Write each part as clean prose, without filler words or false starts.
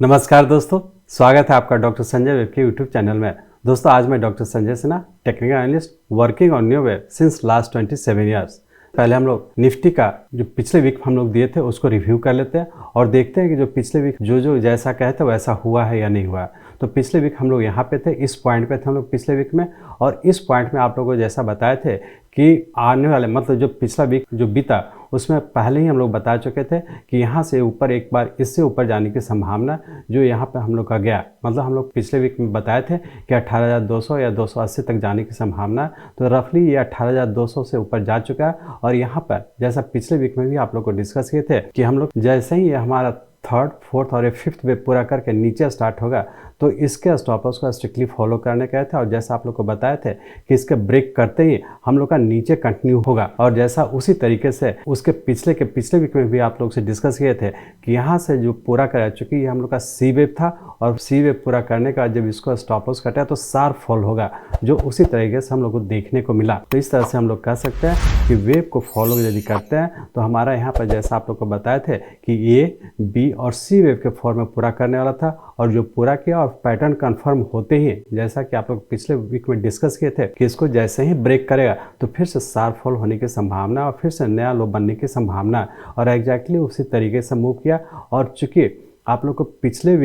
नमस्कार दोस्तों, स्वागत है आपका डॉक्टर संजय वेब के यूट्यूब चैनल में। दोस्तों आज मैं doctor Sanjay Sinha, technical analyst working on new web since last 27 years. पहले हम लोग निफ्टी का जो पिछले वीक हम लोग दिए थे उसको रिव्यू कर लेते हैं और देखते हैं कि जो पिछले वीक जो जैसा कहे थे वैसा हुआ है या नहीं हुआ। तो पिछले वीक हम लोग यहाँ पे थे, इस पॉइंट पे थे हम लोग पिछले वीक में, और इस पॉइंट में आप लोगों को जैसा बताए थे कि आने वाले मतलब जो पिछला वीक जो बीता उसमें पहले ही हम लोग बता चुके थे कि यहाँ से ऊपर एक बार इससे ऊपर जाने की संभावना जो यहाँ पे हम लोग का गया, मतलब हम लोग पिछले वीक में बताए थे कि 18,200 या 280 तक जाने की संभावना। तो रफली ये 18,200 से ऊपर जा चुका है। और यहाँ पर जैसा पिछले वीक में भी आप लोग को डिस्कस किए थे कि हम लोग जैसे ही ये हमारा थर्ड, फोर्थ और फिफ्थ वेव पूरा करके नीचे स्टार्ट होगा तो इसके स्टॉपर्स को स्ट्रिक्टली फॉलो करने कहे थे। और जैसा आप लोग को बताए थे कि इसके ब्रेक करते ही हम लोग का नीचे कंटिन्यू होगा। और जैसा उसी तरीके से उसके पिछले वीक में भी आप लोग से डिस्कस किए थे कि यहाँ से जो पूरा कर चुकी है हम लोग का सी वेव था, और सी वेव पूरा करने का जब इसको स्टॉपर्स कटा तो शार्प फॉल होगा, जो उसी तरीके से हम लोग को देखने को मिला। तो इस तरह से हम लोग कह सकते हैं कि वेव को फॉलो यदि करते हैं तो हमारा यहाँ पर जैसा आप लोग को बताए थे कि ए, बी और सी वेव के फॉर्म में पूरा करने वाला था, और जो पूरा किया और पैटर्न कंफर्म होते ही जैसा कि आप लोग पिछले वीक में डिस्कस किए थे कि इसको जैसे ही ब्रेक करेगा तो फिर से शार्प फॉल होने की संभावना और फिर से नया लो बनने की संभावना, और एग्जैक्टली उसी तरीके से मूव किया। और चूंकि आप लोग को पिछले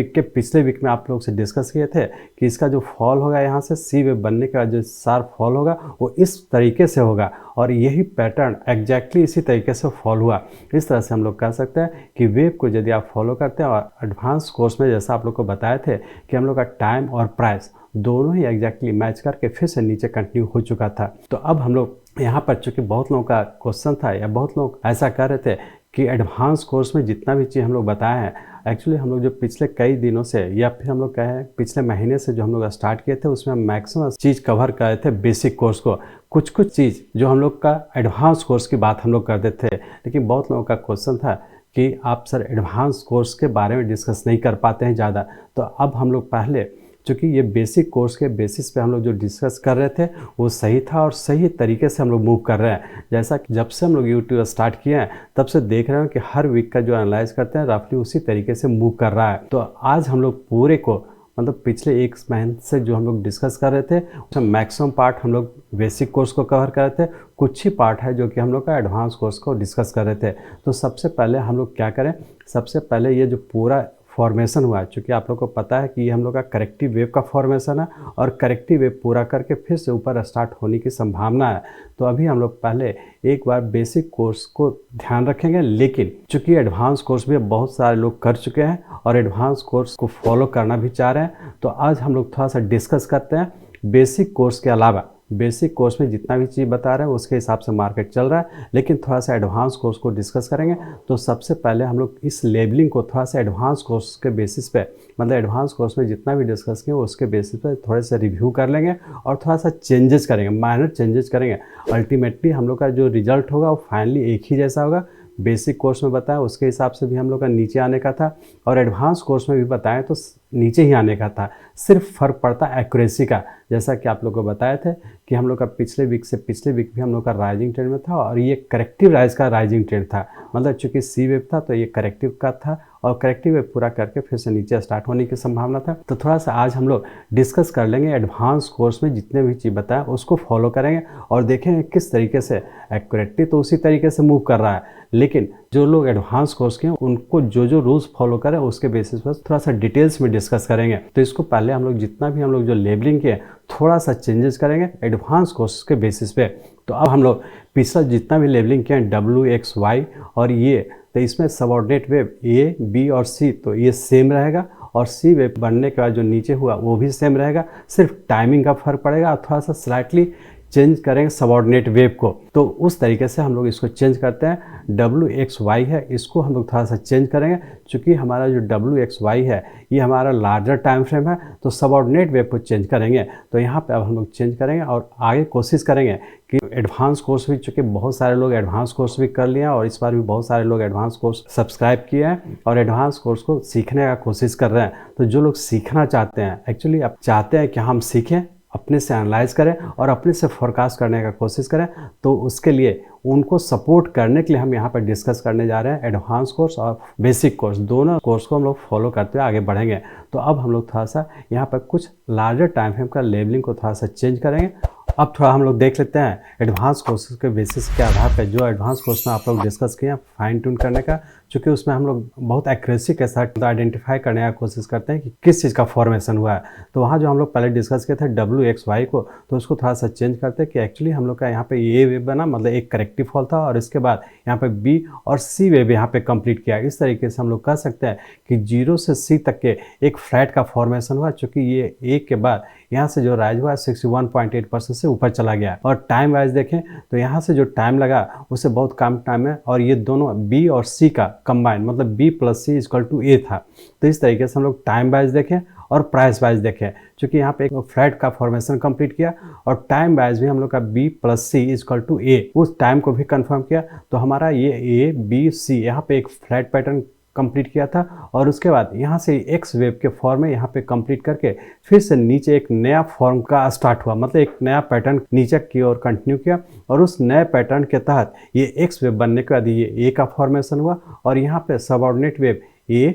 वीक में आप लोग से डिस्कस किए थे कि इसका जो फॉल होगा यहाँ से सी वेव बनने का जो शार्प फॉल होगा वो इस तरीके से होगा, और यही पैटर्न एग्जैक्टली इसी तरीके से फॉल हुआ। इस तरह से हम लोग कह सकते हैं कि वेव को यदि आप फॉलो करते हैं, और एडवांस कोर्स में जैसा आप लोग को बताए थे कि हम लोग का टाइम और प्राइस दोनों ही एग्जैक्टली मैच करके फिर से नीचे कंटिन्यू हो चुका था। तो अब हम लोग यहाँ पर चूँकि बहुत लोगों का क्वेश्चन था या बहुत लोग ऐसा कर रहे थे कि एडवांस कोर्स में जितना भी चीज़ हम लोग बताए हैं, एक्चुअली हम लोग जो पिछले कई दिनों से या फिर हम लोग कहें पिछले महीने से जो हम लोग स्टार्ट किए थे उसमें हम मैक्सिमम चीज़ कवर कर रहे थे बेसिक कोर्स को। कुछ चीज़ जो हम लोग का एडवांस कोर्स की बात हम लोग करते थे, लेकिन बहुत लोगों का क्वेश्चन था कि आप सर एडवांस कोर्स के बारे में डिस्कस नहीं कर पाते हैं ज़्यादा। तो अब हम लोग पहले चूँकि ये बेसिक कोर्स के बेसिस पे हम लोग जो डिस्कस कर रहे थे वो सही था और सही तरीके से हम लोग मूव कर रहे हैं। जैसा कि जब से हम लोग यूट्यूब स्टार्ट किए हैं तब से देख रहे हो कि हर वीक का जो एनालाइज करते हैं रफली उसी तरीके से मूव कर रहा है। तो आज हम लोग पूरे को मतलब पिछले एक महीने से जो हम लोग डिस्कस कर रहे थे उसमें मैक्सिमम पार्ट हम लोग बेसिक कोर्स को कवर कर रहे थे, कुछ ही पार्ट है जो कि हम लोग का एडवांस कोर्स को डिस्कस कर रहे थे। तो सबसे पहले हम लोग क्या करें, सबसे पहले ये जो पूरा फॉर्मेशन हुआ है, चूँकि आप लोग को पता है कि ये हम लोग का करेक्टिव वेव का फॉर्मेशन है और करेक्टिव वेव पूरा करके फिर से ऊपर स्टार्ट होने की संभावना है। तो अभी हम लोग पहले एक बार बेसिक कोर्स को ध्यान रखेंगे, लेकिन चूँकि एडवांस कोर्स भी बहुत सारे लोग कर चुके हैं और एडवांस कोर्स को फॉलो करना भी चाह रहे हैं। तो आज हम लोग थोड़ा सा डिस्कस करते हैं बेसिक कोर्स के अलावा। बेसिक कोर्स में जितना भी चीज़ बता रहे हैं उसके हिसाब से मार्केट चल रहा है, लेकिन थोड़ा सा एडवांस कोर्स को डिस्कस करेंगे। तो सबसे पहले हम लोग इस लेबलिंग को थोड़ा सा एडवांस कोर्स के बेसिस पे, मतलब एडवांस कोर्स में जितना भी डिस्कस किए उसके बेसिस पे थोड़े से रिव्यू कर लेंगे और थोड़ा सा चेंजेस करेंगे, माइनर चेंजेस करेंगे। अल्टीमेटली हम लोग का जो रिजल्ट होगा वो फाइनली एक ही जैसा होगा। बेसिक कोर्स में बताया उसके हिसाब से भी हम लोग का नीचे आने का था, और एडवांस कोर्स में भी बताएं तो नीचे ही आने का था। सिर्फ फ़र्क पड़ता एक्यूरेसी का, जैसा कि आप लोग को बताए थे कि हम लोग का पिछले वीक से पिछले वीक भी हम लोग का राइजिंग ट्रेंड में था, और ये करेक्टिव राइज का राइजिंग ट्रेंड था। मतलब चूँकि सी वेव था तो ये करेक्टिव का था, और करेक्टिव वेव पूरा करके फिर से नीचे स्टार्ट होने की संभावना था। तो थोड़ा सा आज हम लोग डिस्कस कर लेंगे एडवांस कोर्स में जितने भी चीज़ बताया उसको फॉलो करेंगे और देखेंगे किस तरीके से एक्यूरेटली तो उसी तरीके से मूव कर रहा है, लेकिन जो लोग एडवांस कोर्स के हैं उनको जो रूल्स फॉलो करें उसके बेसिस पर थोड़ा सा डिटेल्स में डिस्कस करेंगे। तो इसको पहले हम लोग जितना भी हम लोग जो लेबलिंग किए थोड़ा सा चेंजेस करेंगे एडवांस कोर्स के बेसिस पे। तो अब हम लोग पिछला जितना भी लेबलिंग किए हैं WXY और ये, तो इसमें सबऑर्डिनेट वेव A, B और C तो ये सेम रहेगा, और सी वेव बनने के बाद जो नीचे हुआ वो भी सेम रहेगा। सिर्फ टाइमिंग का फर्क पड़ेगा और थोड़ा सा स्लाइटली चेंज करेंगे सबऑर्डिनेट वेव को। तो उस तरीके से हम लोग इसको चेंज करते हैं। WXY है, इसको हम लोग थोड़ा सा चेंज करेंगे, क्योंकि हमारा जो WXY है ये हमारा लार्जर टाइम फ्रेम है, तो सबऑर्डिनेट वेव को चेंज करेंगे। तो यहाँ पे अब हम लोग चेंज करेंगे और आगे कोशिश करेंगे कि एडवांस कोर्स भी, चूँकि बहुत सारे लोग एडवांस कोर्स भी कर लिए हैं और इस बार भी बहुत सारे लोग एडवांस कोर्स सब्सक्राइब किए हैं और एडवांस कोर्स को सीखने का कोशिश कर रहे हैं। तो जो लोग सीखना चाहते हैं, एक्चुअली आप चाहते हैं कि हम सीखें अपने से एनालाइज करें और अपने से फोरकास्ट करने का कोशिश करें। तो उसके लिए उनको सपोर्ट करने के लिए हम यहाँ पर डिस्कस करने जा रहे हैं एडवांस कोर्स और बेसिक कोर्स, दोनों कोर्स को हम लोग फॉलो करते हुए आगे बढ़ेंगे। तो अब हम लोग थोड़ा सा यहाँ पर कुछ लार्जर टाइम फ्रेम का लेबलिंग को थोड़ा सा चेंज करेंगे। अब थोड़ा हम लोग देख लेते हैं एडवांस कोर्सेज के बेसिस के आधार पर जो एडवांस कोर्स में आप लोग डिस्कस किए हैं फाइन ट्यून करने का, चूँकि उसमें हम लोग बहुत एक्यूरेसी के साथ आइडेंटिफाई करने का कोशिश करते हैं कि किस चीज़ का फॉर्मेशन हुआ है। तो वहाँ जो हम लोग पहले डिस्कस किए थे WXY को, तो उसको थोड़ा सा चेंज करते हैं कि एक्चुअली हम लोग का यहाँ पे ये वेव बना, मतलब एक करेक्टिव फॉल था और इसके बाद यहाँ पे B और C वेव यहाँ पे कंप्लीट किया। इस तरीके से हम लोग कह सकते हैं कि 0 से C तक के एक फ्लैट का फॉर्मेशन हुआ, चूँकि ये A के बाद यहाँ से जो राइज हुआ 61.8% से ऊपर चला गया। और टाइम वाइज देखें तो यहाँ से जो टाइम लगा उससे बहुत कम टाइम है, और ये दोनों B और C का कंबाइन मतलब B + C = A था। तो इस तरीके से हम लोग टाइम वाइज देखें और प्राइस वाइज देखें, क्योंकि यहाँ पे एक फ्लैट का फॉर्मेशन कंप्लीट किया और टाइम वाइज भी हम लोग का B + C = A, उस टाइम को भी कंफर्म किया। तो हमारा ये A B C यहाँ पे एक फ्लैट पैटर्न कंप्लीट किया था, और उसके बाद यहाँ से एक्स वेव के फॉर्म में यहाँ पे कंप्लीट करके फिर से नीचे एक नया फॉर्म का स्टार्ट हुआ, मतलब एक नया पैटर्न नीचे की ओर कंटिन्यू किया। और उस नए पैटर्न के तहत ये एक्स वेव बनने के बाद ये ए का फॉर्मेशन हुआ, और यहाँ पे सबऑर्डिनेट वेव A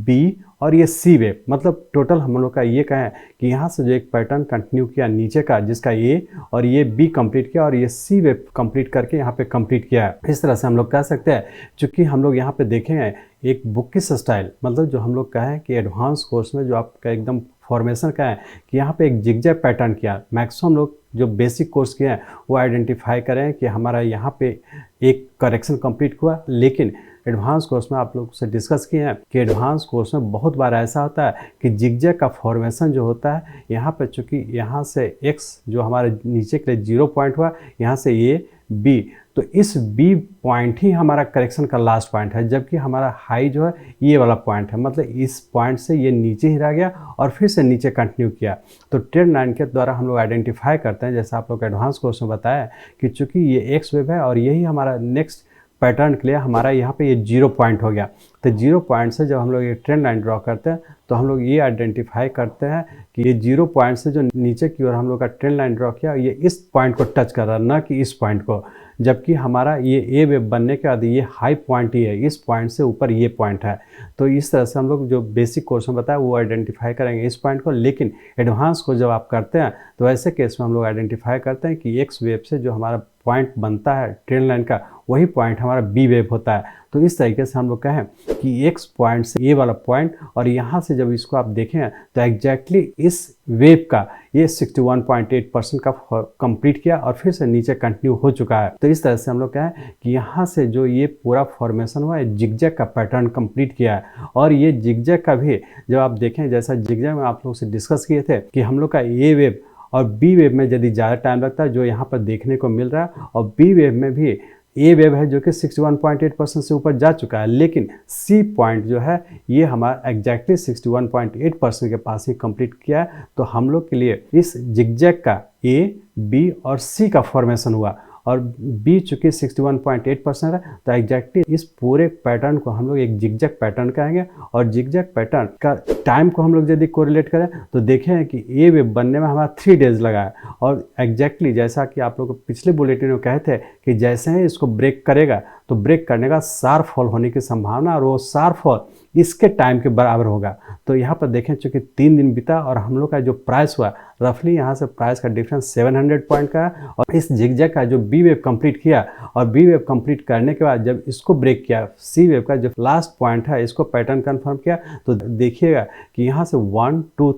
B और ये C वेव, मतलब टोटल हम लोग का ये कहें कि यहाँ से जो एक पैटर्न कंटिन्यू किया नीचे का, जिसका A और ये B कंप्लीट किया और ये C वेव कंप्लीट करके यहाँ पे कंप्लीट किया है। इस तरह से हम लोग कह सकते हैं, चूँकि हम लोग यहाँ पे देखेंगे एक बुकिश स्टाइल, मतलब जो हम लोग कहें कि एडवांस कोर्स में जो आपका एकदम फॉर्मेशन का है कि यहाँ पे एक जिगजैग पैटर्न किया। मैक्सिमम लोग जो बेसिक कोर्स किए हैं वो आइडेंटिफाई करें कि हमारा यहाँ पे एक करेक्शन कंप्लीट हुआ, लेकिन एडवांस कोर्स में आप लोग से डिस्कस किए हैं कि एडवांस कोर्स में बहुत बार ऐसा होता है कि जिगजैग का फॉर्मेशन जो होता है यहाँ पे, चूँकि यहाँ से x जो हमारे नीचे के लिए 0 पॉइंट हुआ, यहाँ से ये B, तो इस B पॉइंट ही हमारा करेक्शन का लास्ट पॉइंट है, जबकि हमारा हाई जो है ये वाला पॉइंट है, मतलब इस पॉइंट से ये नीचे ही रह गया और फिर से नीचे कंटिन्यू किया। तो ट्रेंड लाइन के द्वारा हम लोग आइडेंटिफाई करते हैं, जैसा आप लोग एडवांस कोर्स में बताया कि चूँकि ये एक्स वेव है और यही हमारा नेक्स्ट पैटर्न के लिए हमारा यहाँ पे ये 0 पॉइंट हो गया। तो 0 पॉइंट से जब हम लोग ये ट्रेंड लाइन ड्रॉ करते हैं तो हम लोग ये आइडेंटिफाई करते हैं कि ये 0 पॉइंट से जो नीचे की ओर हम लोग का ट्रेंड लाइन ड्रॉ किया, ये इस पॉइंट को टच कर रहा है, ना कि इस पॉइंट को, जबकि हमारा ये ए वेव बनने के बाद ये हाई पॉइंट ही है, इस पॉइंट से ऊपर ये पॉइंट है। तो इस तरह से हम लोग जो बेसिक कोर्स में बताया वो आइडेंटिफाई करेंगे इस पॉइंट को, लेकिन एडवांस को जब आप करते हैं तो ऐसे केस में हम लोग आइडेंटिफाई करते हैं कि एक्स वेव से जो हमारा पॉइंट बनता है ट्रेंड लाइन का, वही पॉइंट हमारा बी वेव होता है। तो इस तरीके से हम लोग कहें कि एक्स पॉइंट से ये वाला पॉइंट, और यहाँ से जब इसको आप देखें तो एग्जैक्टली इस वेव का ये 61.8% का कंप्लीट किया और फिर से नीचे कंटिन्यू हो चुका है। तो इस तरह से हम लोग कहें कि यहाँ से जो ये पूरा फॉर्मेशन हुआ है जिगजैग का पैटर्न कंप्लीट किया है। और ये जिगजैग का भी जब आप देखें, जैसा जिगजैग में आप लोग से डिस्कस किए थे कि हम लोग का ए वेव और बी वेव में यदि ज़्यादा टाइम लगता है, जो यहाँ पर देखने को मिल रहा है, और बी वेव में भी ए वेव है जो कि 61.8% से ऊपर जा चुका है, लेकिन सी पॉइंट जो है ये हमारा एग्जैक्टली 61.8% के पास ही कंप्लीट किया है। तो हम लोग के लिए इस जिगजैग का ए बी और सी का फॉर्मेशन हुआ, और बी चूँकि 61.8% है, तो एग्जैक्टली इस पूरे पैटर्न को हम लोग एक जिगजैग पैटर्न कहेंगे। और जिगजैग पैटर्न का टाइम को हम लोग यदि कोरिलेट करें तो देखें कि ए वेव बनने में हमारा 3 डेज लगा है, और एग्जैक्टली जैसा कि आप लोग पिछले बुलेटिन में कहे थे कि जैसे ही इसको ब्रेक करेगा तो ब्रेक करने का शार्प फॉल होने की संभावना, और वो शार्प फॉल इसके टाइम के बराबर होगा। तो यहाँ पर देखें चूँकि 3 दिन बीता और हम लोग का जो प्राइस हुआ रफली यहाँ से प्राइस का डिफरेंस 700 पॉइंट का है। और इस जिगजैग का जो बी वेव कंप्लीट किया, और बी वेव कंप्लीट करने के बाद जब इसको ब्रेक किया, सी वेव का जो लास्ट पॉइंट है इसको पैटर्न कंफर्म किया, तो देखिएगा कि यहाँ से 1 2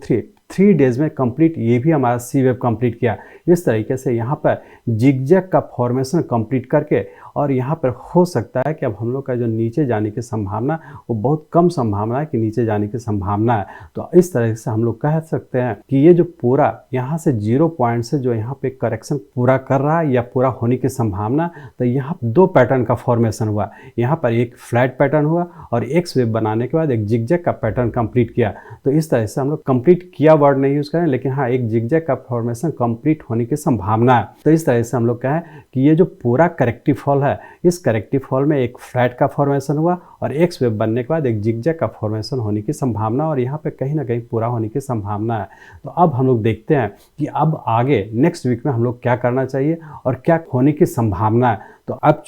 3 डेज में कंप्लीट ये भी हमारा सी वेव कंप्लीट किया। इस तरीके से यहाँ पर जिगजैग का फॉर्मेशन कंप्लीट करके, और यहाँ पर हो सकता है कि अब हम लोग का जो नीचे जाने की संभावना वो बहुत कम संभावना है कि नीचे जाने की संभावना है। तो इस तरह से हम लोग कह सकते हैं कि ये जो पूरा यहाँ से 0 पॉइंट से जो यहाँ पे करेक्शन पूरा कर रहा है या पूरा होने की संभावना, तो यहाँ 2 पैटर्न का फॉर्मेशन हुआ। यहाँ पर एक फ्लैट पैटर्न हुआ और एक्स वेव बनाने के बाद एक जिगजैग का पैटर्न कंप्लीट किया। तो इस तरह से हम लोग कंप्लीट किया वर्ड नहीं यूज़ करें, लेकिन हाँ एक जिगजैग का फॉर्मेशन कंप्लीट होने की संभावना है। तो इस तरह से हम लोग कहें कि ये जो पूरा करेक्टिव फॉल है, इस करेक्टिव फॉल में एक फ्लैट का फॉर्मेशन हुआ और एक्स वेव बनने के बाद एक जिगजैग का फॉर्मेशन होने की संभावना और यहाँ पे कहीं ना कहीं पूरा होने की संभावना है। तो अब हम लोग देखते हैं कि अब आगे नेक्स्ट वीक में हम लोग क्या करना चाहिए और क्या होने की संभावना है। तो अब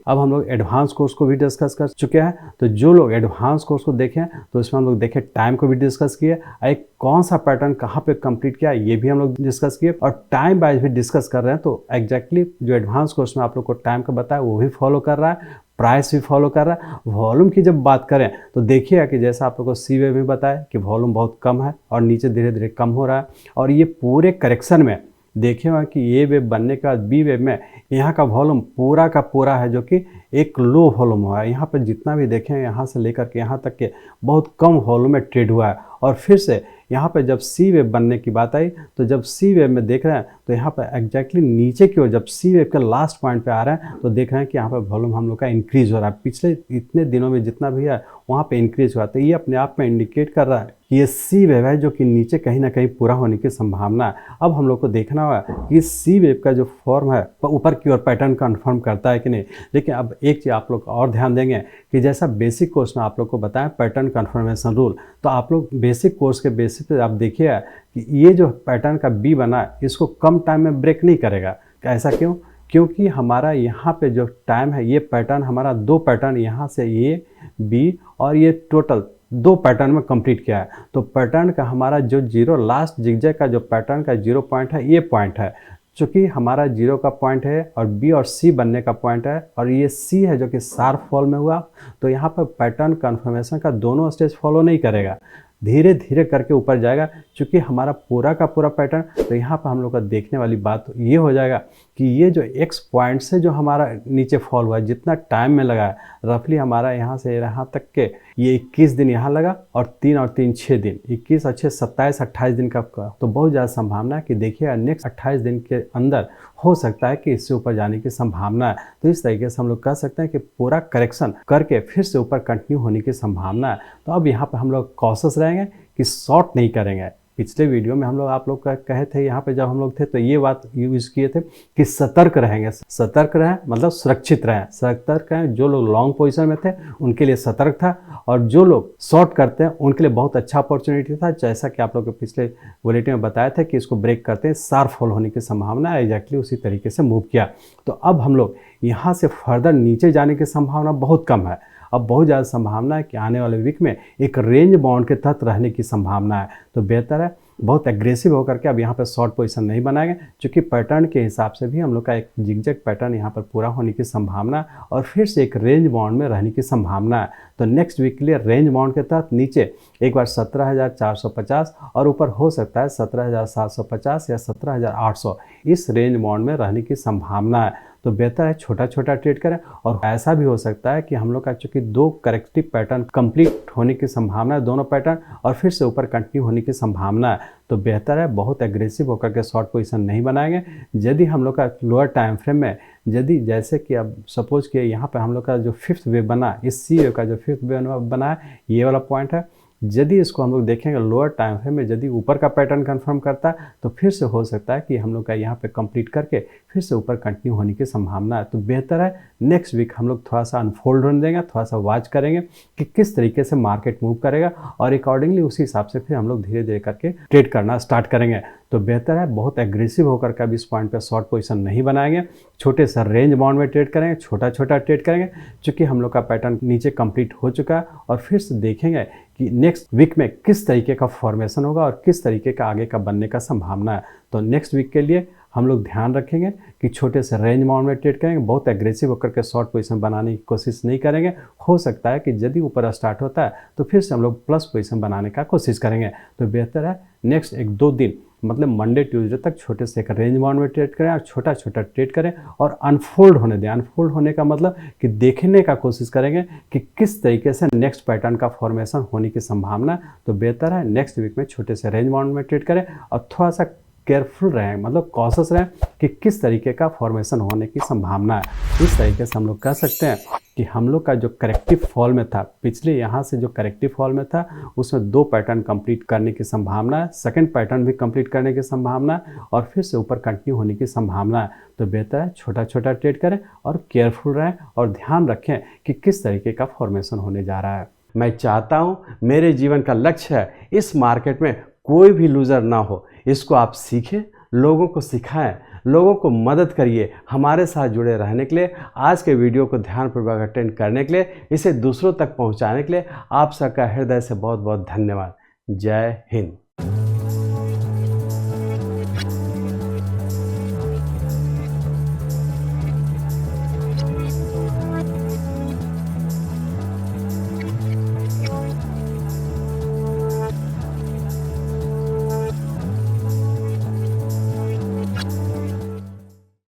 हम लोग एडवांस कोर्स को भी डिस्कस कर चुके हैं। तो जो लोग एडवांस कोर्स को देखें तो इसमें हम लोग देखें टाइम को भी डिस्कस किए, एक कौन सा पैटर्न कहाँ पे कंप्लीट किया ये भी हम लोग डिस्कस किए और टाइम वाइज भी डिस्कस कर रहे हैं। तो एग्जैक्टली जो एडवांस कोर्स में आप लोग को टाइम का बताया वो भी फॉलो कर रहा है, प्राइस भी फॉलो कर रहा है। वॉल्यूम की जब बात करें तो देखिएगा कि जैसा आप लोग को सी वेव में बताया कि वॉल्यूम बहुत कम है और नीचे धीरे धीरे कम हो रहा है और ये पूरे करेक्शन में देखिएगा कि ये वेव बनने के बाद बी वेव में यहाँ का वॉल्यूम पूरा का पूरा है जो कि एक लो वॉल्यूम हुआ है। यहाँ पर जितना भी देखें यहाँ से लेकर के यहाँ तक के बहुत कम वॉल्यूम में ट्रेड हुआ है और फिर से यहाँ पे जब सी वेव बनने की बात आई तो जब सी वेव में देख रहे हैं तो यहाँ पे एग्जैक्टली नीचे की ओर जब सी वेव के लास्ट पॉइंट पे आ रहे हैं तो देख रहे हैं कि यहाँ पे वॉल्यूम हम लोग का इंक्रीज हो रहा है। पिछले इतने दिनों में जितना भी है वहाँ पे इंक्रीज हुआ, तो ये अपने आप में इंडिकेट कर रहा है कि ये सी वेव है जो कि नीचे कहीं ना कहीं पूरा होने की संभावना है। अब हम लोग को देखना होगा कि सी वेव का जो फॉर्म है ऊपर की ओर पैटर्न कन्फर्म करता है कि नहीं। लेकिन अब एक चीज़ आप लोग और ध्यान देंगे कि जैसा बेसिक कोर्स में आप लोग को बताया पैटर्न कन्फर्मेशन रूल, तो आप लोग बेसिक कोर्स के बेसिस पे आप देखिए कि ये जो पैटर्न का बी बना है इसको कम टाइम में ब्रेक नहीं करेगा। ऐसा क्यों? क्योंकि हमारा यहाँ पे जो टाइम है ये पैटर्न हमारा दो पैटर्न यहाँ से ये बी और ये टोटल दो पैटर्न में कंप्लीट किया है। तो पैटर्न का हमारा जो जीरो लास्ट जिगजैग का जो पैटर्न का जीरो पॉइंट है ये पॉइंट है, चूँकि हमारा जीरो का पॉइंट है और बी और सी बनने का पॉइंट है और ये सी है जो कि शार्प फॉल में हुआ। तो यहाँ पर पैटर्न कन्फर्मेशन का दोनों स्टेज फॉलो नहीं करेगा, धीरे धीरे करके ऊपर जाएगा। क्योंकि हमारा पूरा का पूरा पैटर्न, तो यहाँ पर हम लोग का देखने वाली बात ये हो जाएगा कि ये जो एक्स पॉइंट से जो हमारा नीचे फॉल हुआ है जितना टाइम में लगा है रफली हमारा यहाँ से यहाँ तक के ये 21 दिन यहाँ लगा और 3 और 3 6 दिन 21 और 6 27 28 दिन का। तो बहुत ज़्यादा संभावना है कि देखिए नेक्स्ट 28 दिन के अंदर हो सकता है कि इससे ऊपर जाने की संभावना है। तो इस तरीके से हम लोग कह सकते हैं कि पूरा करेक्शन करके फिर से ऊपर कंटिन्यू होने की संभावना है। तो अब यहाँ पर हम लोग कॉशियस रहेंगे कि शॉर्ट नहीं करेंगे। पिछले वीडियो में हम लोग आप लोग का कहे थे यहाँ पे जब हम लोग थे तो ये बात यूज़ किए थे कि सतर्क रहेंगे। सतर्क रहें मतलब सुरक्षित रहें, सतर्क रहें। जो लोग लॉन्ग पोजीशन में थे उनके लिए सतर्क था और जो लोग शॉर्ट करते हैं उनके लिए बहुत अच्छा अपॉर्चुनिटी था। जैसा कि आप लोग के पिछले बुलेटिन में बताया था कि इसको ब्रेक करते हैं शार्प फॉल होने की संभावना है, एग्जैक्टली उसी तरीके से मूव किया। तो अब हम लोग यहाँ से फर्दर नीचे जाने की संभावना बहुत कम है। अब बहुत ज़्यादा संभावना है कि आने वाले वीक में एक रेंज बाउंड के तहत रहने की संभावना है। तो बेहतर है बहुत एग्रेसिव होकर के अब यहाँ पर शॉर्ट पोजीशन नहीं बनाएंगे, क्योंकि पैटर्न के हिसाब से भी हम लोग का एक जिगजैग पैटर्न यहाँ पर पूरा होने की संभावना है और फिर से एक रेंज बाउंड में रहने की संभावना है। तो नेक्स्ट वीक के लिए रेंज बाउंड के तहत नीचे एक बार 17,450 और ऊपर हो सकता है 17,750 या 17,800 इस रेंज बाउंड में रहने की संभावना है। तो बेहतर है छोटा छोटा ट्रेड करें। और ऐसा भी हो सकता है कि हम लोग का चूँकि दो करेक्टिव पैटर्न कंप्लीट होने की संभावना है, दोनों पैटर्न, और फिर से ऊपर कंटिन्यू होने की संभावना है। तो बेहतर है बहुत एग्रेसिव होकर के शॉर्ट पोजीशन नहीं बनाएंगे। यदि हम लोग का लोअर टाइम फ्रेम में यदि जैसे कि अब सपोज किए यहाँ पर हम लोग का जो फिफ्थ वेव बना, इस सी वेव का जो फिफ्थ वेव बना है ये वाला पॉइंट है, यदि इसको हम लोग देखेंगे लोअर टाइम फ्रेम में यदि ऊपर का पैटर्न कंफर्म करता है तो फिर से हो सकता है कि हम लोग का यहाँ पे कंप्लीट करके फिर से ऊपर कंटिन्यू होने की संभावना है। तो बेहतर है नेक्स्ट वीक हम लोग थोड़ा सा अनफोल्ड होने देंगे, थोड़ा सा वॉच करेंगे कि किस तरीके से मार्केट मूव करेगा और अकॉर्डिंगली उसी हिसाब से फिर हम लोग धीरे धीरे करके ट्रेड करना स्टार्ट करेंगे। तो बेहतर है बहुत एग्रेसिव होकर के अब इस पॉइंट पर शॉर्ट पोजीशन नहीं बनाएंगे, छोटे से रेंज बाउंड में ट्रेड करेंगे, छोटा छोटा ट्रेड करेंगे, क्योंकि हम लोग का पैटर्न नीचे कंप्लीट हो चुका है। और फिर से देखेंगे कि नेक्स्ट वीक में किस तरीके का फॉर्मेशन होगा और किस तरीके का आगे का बनने का संभावना है। तो नेक्स्ट वीक के लिए हम लोग ध्यान रखेंगे कि छोटे से रेंज बाउंड में ट्रेड करेंगे, बहुत एग्रेसिव होकर के शॉर्ट पोजीशन बनाने की कोशिश नहीं करेंगे। हो सकता है कि यदि ऊपर स्टार्ट होता है तो फिर से हम लोग प्लस पोजीशन बनाने का कोशिश करेंगे। तो बेहतर है नेक्स्ट 1-2 दिन मतलब मंडे ट्यूसडे तक छोटे से एक रेंज बाउंड में ट्रेड करें और छोटा छोटा ट्रेड करें और अनफोल्ड होने दें। अनफोल्ड होने का मतलब कि देखने का कोशिश करेंगे कि किस तरीके से नेक्स्ट पैटर्न का फॉर्मेशन होने की संभावना। तो बेहतर है नेक्स्ट वीक में छोटे से रेंज बाउंड में ट्रेड करें और थोड़ा सा केयरफुल रहें, मतलब कॉशियस रहें कि किस तरीके का फॉर्मेशन होने की संभावना है। इस तरीके से हम लोग कह सकते हैं कि हम लोग का जो करेक्टिव फॉल में था, पिछले यहाँ से जो करेक्टिव फॉल में था उसमें 2 पैटर्न कंप्लीट करने की संभावना है, सेकंड पैटर्न भी कंप्लीट करने की संभावना है और फिर से ऊपर कंटिन्यू होने की संभावना है। तो बेहतर है छोटा छोटा ट्रेड करें और केयरफुल रहें और ध्यान रखें कि किस तरीके का फॉर्मेशन होने जा रहा है। मैं चाहता हूँ, मेरे जीवन का लक्ष्य है इस मार्केट में कोई भी लूज़र ना हो। इसको आप सीखें, लोगों को सिखाएं, लोगों को मदद करिए। हमारे साथ जुड़े रहने के लिए, आज के वीडियो को ध्यानपूर्वक अटेंड करने के लिए, इसे दूसरों तक पहुंचाने के लिए आप सबका हृदय से बहुत बहुत धन्यवाद। जय हिंद।